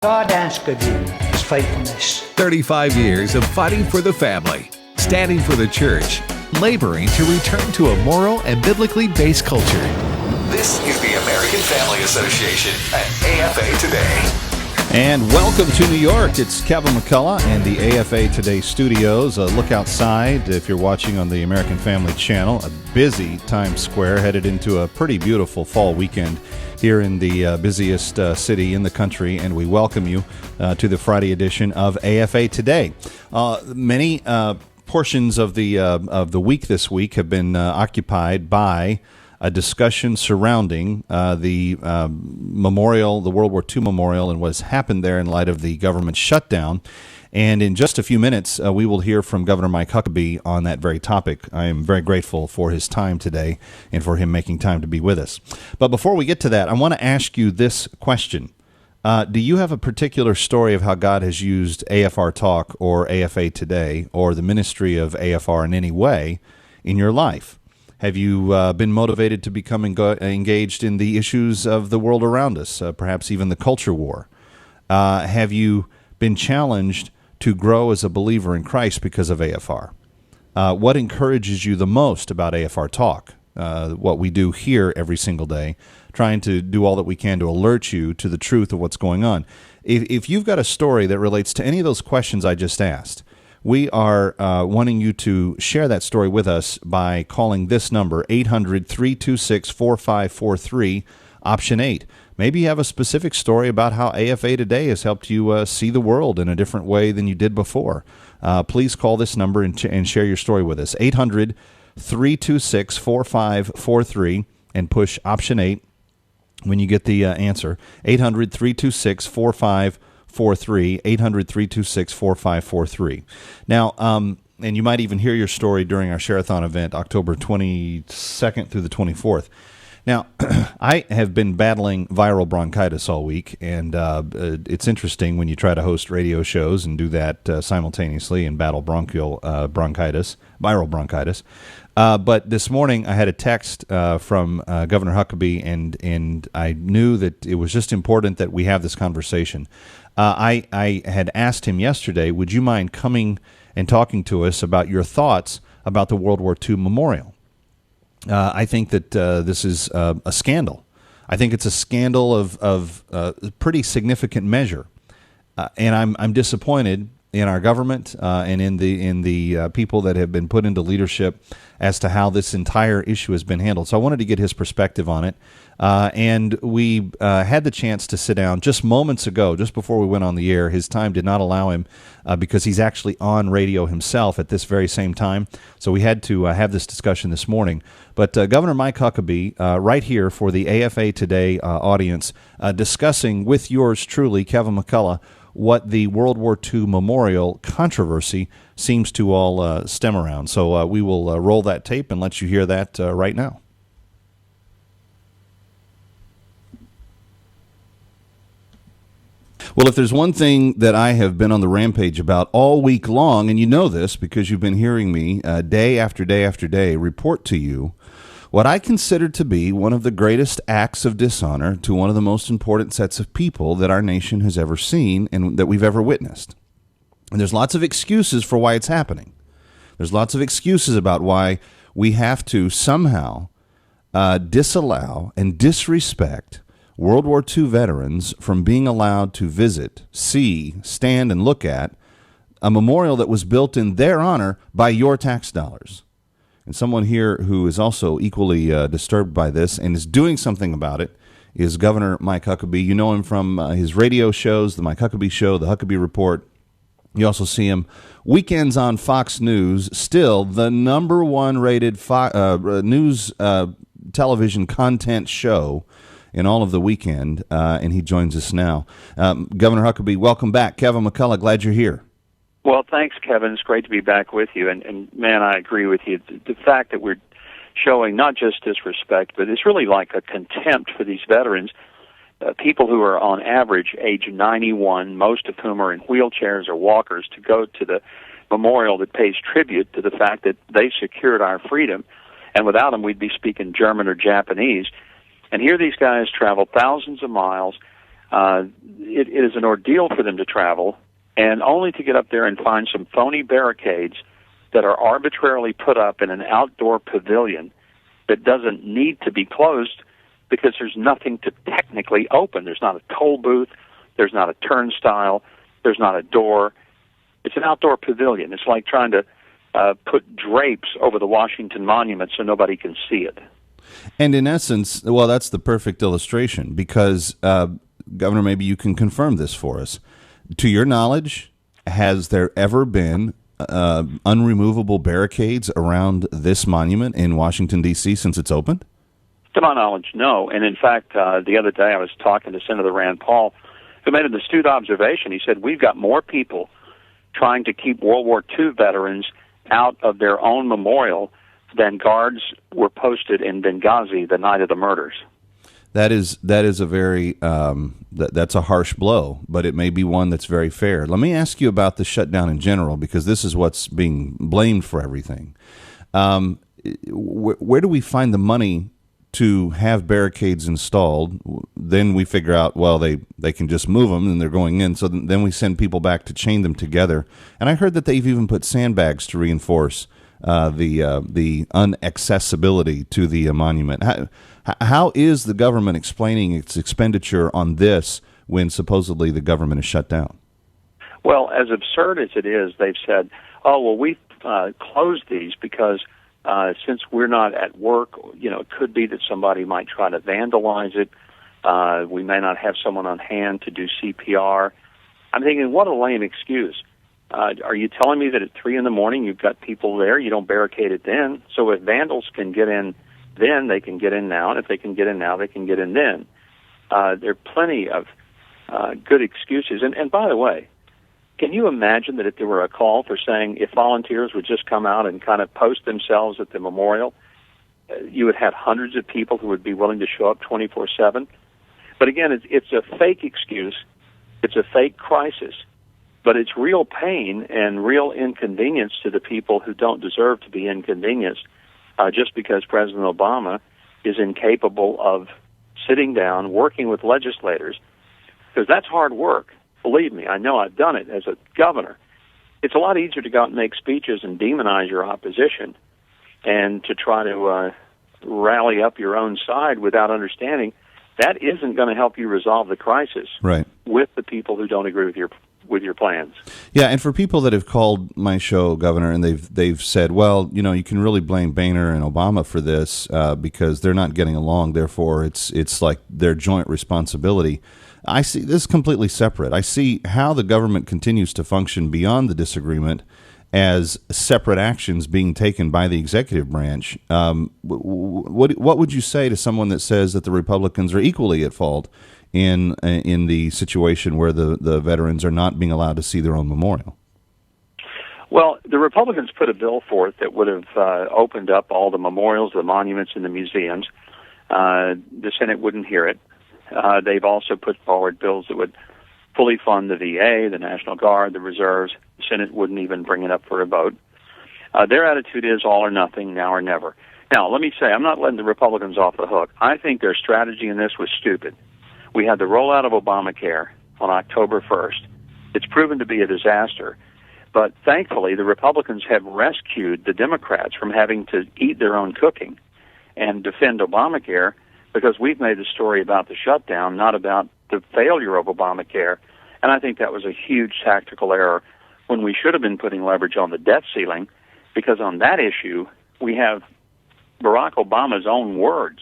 God ask of you is faithfulness. 35 years of fighting for the family, standing for the church, laboring to return to a moral and biblically based culture. This is the American Family Association at AFA Today. And welcome to New York. It's Kevin McCullough and the AFA Today studios. Look outside if you're watching on the American Family Channel. A busy Times Square headed into a pretty beautiful fall weekend here in the busiest city in the country, and we welcome you to the Friday edition of AFA Today. Many portions of the week this week have been occupied by a discussion surrounding the memorial, the World War II memorial, and what has happened there in light of the government shutdown. And in just a few minutes, we will hear from Governor Mike Huckabee on that very topic. I am very grateful for his time today and for him making time to be with us. But before we get to that, I want to ask you this question. Do you have a particular story of how God has used AFR Talk or AFA Today or the ministry of AFR in any way in your life? Have you been motivated to become engaged in the issues of the world around us, perhaps even the culture war? Have you been challenged to grow as a believer in Christ because of AFR? What encourages you the most about AFR Talk, what we do here every single day, trying to do all that we can to alert you to the truth of what's going on? If you've got a story that relates to any of those questions I just asked, we are wanting you to share that story with us by calling this number, 800-326-4543, option 8. Maybe you have a specific story about how AFA Today has helped you see the world in a different way than you did before. Please call this number and share your story with us, 800-326-4543, and push option 8 when you get the answer, 800-326-4543. 800-326-4543. Now, and you might even hear your story during our Share-a-thon event, October 22nd through the 24th. Now, I have been battling viral bronchitis all week, and it's interesting when you try to host radio shows and do that simultaneously and battle viral bronchitis. But this morning I had a text from Governor Huckabee, and I knew that it was just important that we have this conversation. I had asked him yesterday, would you mind coming and talking to us about your thoughts about the World War II memorial? I think that this is a scandal. I think it's a scandal of pretty significant measure, and I'm disappointed in our government and in the people that have been put into leadership as to how this entire issue has been handled. So I wanted to get his perspective on it, and we had the chance to sit down just moments ago, just before we went on the air. His time did not allow him because he's actually on radio himself at this very same time. So we had to have this discussion this morning. But Governor Mike Huckabee, right here for the AFA Today audience, discussing with yours truly, Kevin McCullough, what the World War II memorial controversy seems to all stem around. So we will roll that tape and let you hear that right now. Well, if there's one thing that I have been on the rampage about all week long, and you know this because you've been hearing me day after day after day report to you what I consider to be one of the greatest acts of dishonor to one of the most important sets of people that our nation has ever seen and that we've ever witnessed. And there's lots of excuses for why it's happening. There's lots of excuses about why we have to somehow disallow and disrespect World War II veterans from being allowed to visit, see, stand, and look at a memorial that was built in their honor by your tax dollars. And someone here who is also equally disturbed by this and is doing something about it is Governor Mike Huckabee. You know him from his radio shows, the Mike Huckabee Show, the Huckabee Report. You also see him weekends on Fox News, still the number one rated news television content show in all of the weekend, and he joins us now. Governor Huckabee, welcome back. Kevin McCullough, glad you're here. Well, thanks, Kevin. It's great to be back with you. And man, I agree with you. The fact that we're showing not just disrespect, but it's really like a contempt for these veterans, people who are on average age 91, most of whom are in wheelchairs or walkers, to go to the memorial that pays tribute to the fact that they secured our freedom. And without them, we'd be speaking German or Japanese. And here these guys travel thousands of miles, It is an ordeal for them to travel, and only to get up there and find some phony barricades that are arbitrarily put up in an outdoor pavilion that doesn't need to be closed because there's nothing to technically open. There's not a toll booth. There's not a turnstile. There's not a door. It's an outdoor pavilion. It's like trying to put drapes over the Washington Monument so nobody can see it. And in essence, well, that's the perfect illustration because, Governor, maybe you can confirm this for us. To your knowledge, has there ever been unremovable barricades around this monument in Washington, D.C. since it's opened? To my knowledge, no. And in fact, the other day I was talking to Senator Rand Paul, who made an astute observation. He said, we've got more people trying to keep World War II veterans out of their own memorial than guards were posted in Benghazi the night of the murders. That is a very that's a harsh blow, but it may be one that's very fair. Let me ask you about the shutdown in general, because this is what's being blamed for everything. Where do we find the money to have barricades installed? Then we figure out, well, they can just move them and they're going in. So then we send people back to chain them together. And I heard that they've even put sandbags to reinforce the unaccessibility to the monument. How is the government explaining its expenditure on this when supposedly the government is shut down? Well, as absurd as it is, they've said, oh, well, we've closed these because since we're not at work, it could be that somebody might try to vandalize it. We may not have someone on hand to do CPR. I'm thinking, what a lame excuse. Are you telling me that at 3 a.m. you've got people there, you don't barricade it then? So if vandals can get in then, they can get in now, and if they can get in now, they can get in then. There are plenty of good excuses. And by the way, can you imagine that if there were a call for saying if volunteers would just come out and kind of post themselves at the memorial, you would have hundreds of people who would be willing to show up 24/7? But again, it's a fake excuse. It's a fake crisis. But it's real pain and real inconvenience to the people who don't deserve to be inconvenienced just because President Obama is incapable of sitting down, working with legislators, because that's hard work. Believe me, I know I've done it as a governor. It's a lot easier to go out and make speeches and demonize your opposition and to try to rally up your own side without understanding that isn't going to help you resolve the crisis with the people who don't agree with your plans. Yeah, and for people that have called my show, Governor, and they've said, well, you can really blame Boehner and Obama for this because they're not getting along, therefore it's like their joint responsibility. I see this completely separate. I see how the government continues to function beyond the disagreement as separate actions being taken by the executive branch. What would you say to someone that says that the Republicans are equally at fault in the situation where the veterans are not being allowed to see their own memorial? Well, the Republicans put a bill forth that would have opened up all the memorials, the monuments, and the museums. The Senate wouldn't hear it. They've also put forward bills that would fully fund the VA, the National Guard, the reserves. The Senate wouldn't even bring it up for a vote. Their attitude is all or nothing, now or never. Now, let me say, I'm not letting the Republicans off the hook. I think their strategy in this was stupid. We had the rollout of Obamacare on October 1st. It's proven to be a disaster. But thankfully, the Republicans have rescued the Democrats from having to eat their own cooking and defend Obamacare, because we've made the story about the shutdown, not about the failure of Obamacare. And I think that was a huge tactical error when we should have been putting leverage on the debt ceiling, because on that issue, we have Barack Obama's own words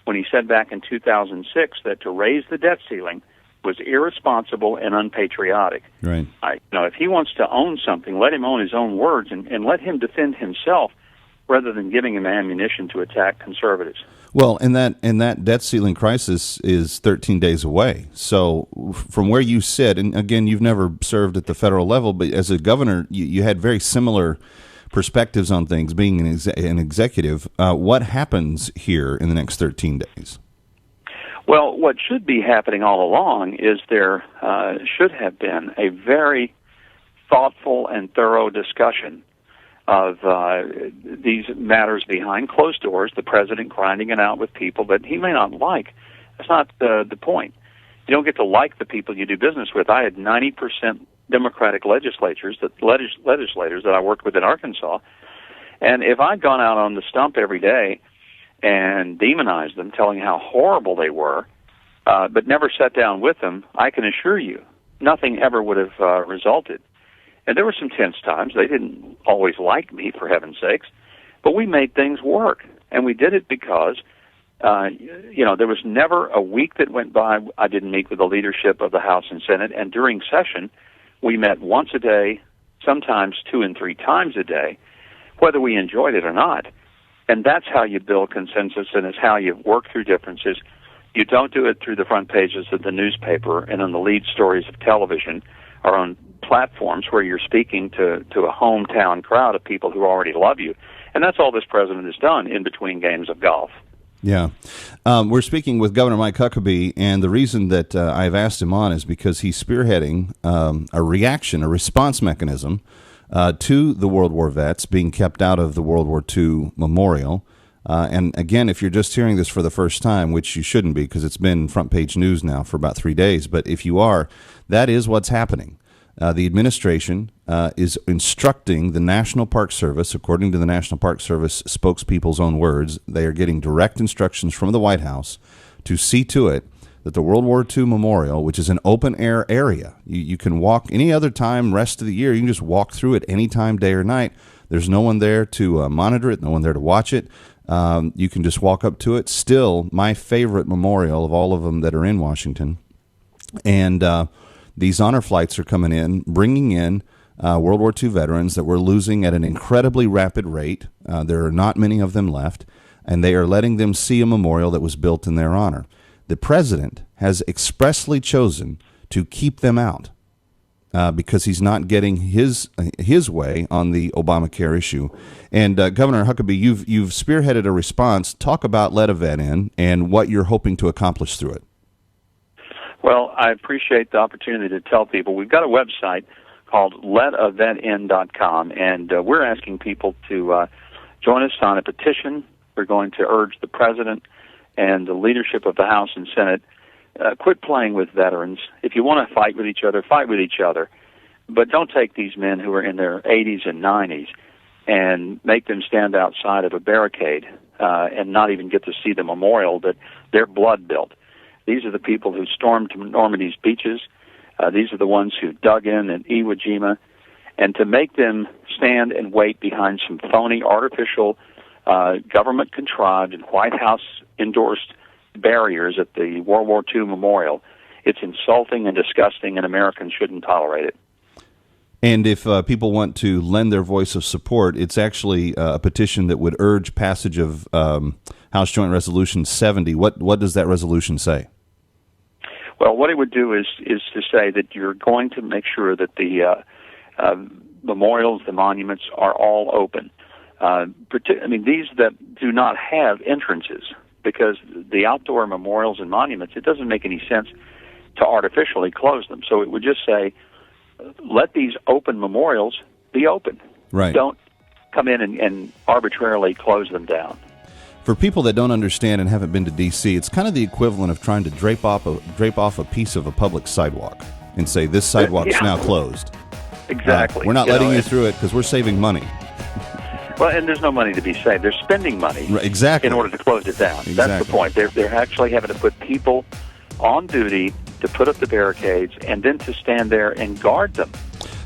when he said back in 2006 that to raise the debt ceiling was irresponsible and unpatriotic. Right. If he wants to own something, let him own his own words and let him defend himself rather than giving him ammunition to attack conservatives. Well, and that debt ceiling crisis is 13 days away. So from where you sit, and again, you've never served at the federal level, but as a governor, you had very similar perspectives on things, being an executive. What happens here in the next 13 days? Well, what should be happening all along is there should have been a very thoughtful and thorough discussion of these matters behind closed doors, the president grinding it out with people that he may not like. That's not the point. You don't get to like the people you do business with. I had 90% Democratic legislators that I worked with in Arkansas, and if I'd gone out on the stump every day and demonized them, telling how horrible they were, but never sat down with them, I can assure you, nothing ever would have resulted. And there were some tense times. They didn't always like me, for heaven's sakes, but we made things work, and we did it because, there was never a week that went by I didn't meet with the leadership of the House and Senate, and during session, we met once a day, sometimes 2 and 3 times a day, whether we enjoyed it or not. And that's how you build consensus, and it's how you work through differences. You don't do it through the front pages of the newspaper and on the lead stories of television or on platforms where you're speaking to a hometown crowd of people who already love you. And that's all this president has done in between games of golf. Yeah. We're speaking with Governor Mike Huckabee, and the reason that I've asked him on is because he's spearheading a response mechanism to the World War vets being kept out of the World War II memorial. And again, if you're just hearing this for the first time, which you shouldn't be because it's been front page news now for about 3 days, but if you are, that is what's happening. The administration is instructing the National Park Service, according to the National Park Service spokespeople's own words, they are getting direct instructions from the White House to see to it that the World War II Memorial, which is an open-air area, you can walk any other time, rest of the year, you can just walk through it anytime, day or night. There's no one there to monitor it, no one there to watch it. You can just walk up to it. Still, my favorite memorial of all of them that are in Washington. And these honor flights are coming in, bringing in World War II veterans that we're losing at an incredibly rapid rate. There are not many of them left, and they are letting them see a memorial that was built in their honor. The president has expressly chosen to keep them out because he's not getting his way on the Obamacare issue. And Governor Huckabee, you've spearheaded a response. Talk about Let a Vet In and what you're hoping to accomplish through it. Well, I appreciate the opportunity to tell people we've got a website called letavetin.com, and we're asking people to join us on a petition. We're going to urge the president and the leadership of the House and Senate, quit playing with veterans. If you want to fight with each other, fight with each other. But don't take these men who are in their 80s and 90s and make them stand outside of a barricade and not even get to see the memorial that their blood built. These are the people who stormed Normandy's beaches. These are the ones who dug in at Iwo Jima. And to make them stand and wait behind some phony, artificial, government-contrived and White House-endorsed barriers at the World War II memorial, it's insulting and disgusting, and Americans shouldn't tolerate it. And if people want to lend their voice of support, it's actually a petition that would urge passage of House Joint Resolution 70. What does that resolution say? Well, what it would do is to say that you're going to make sure that the memorials, the monuments, are all open. These that do not have entrances, because the outdoor memorials and monuments, it doesn't make any sense to artificially close them. So it would just say, let these open memorials be open. Right. Don't come in and arbitrarily close them down. For people that don't understand and haven't been to D.C., it's kind of the equivalent of trying to drape off a piece of a public sidewalk and say, this sidewalk's now closed. Exactly. We're not letting you through it because we're saving money. Well, and there's no money to be saved. They're spending money exactly in order to close it down. Exactly. That's the point. They're actually having to put people on duty to put up the barricades and then to stand there and guard them.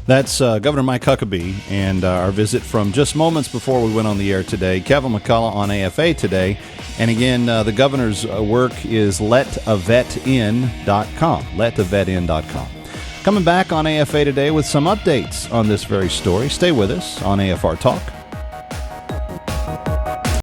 That's Governor Mike Huckabee and our visit from just moments before we went on the air today. Kevin McCullough on AFA today. And again, the governor's work is letavetin.com. Letavetin.com. Coming back on AFA today with some updates on this very story. Stay with us on AFR Talk.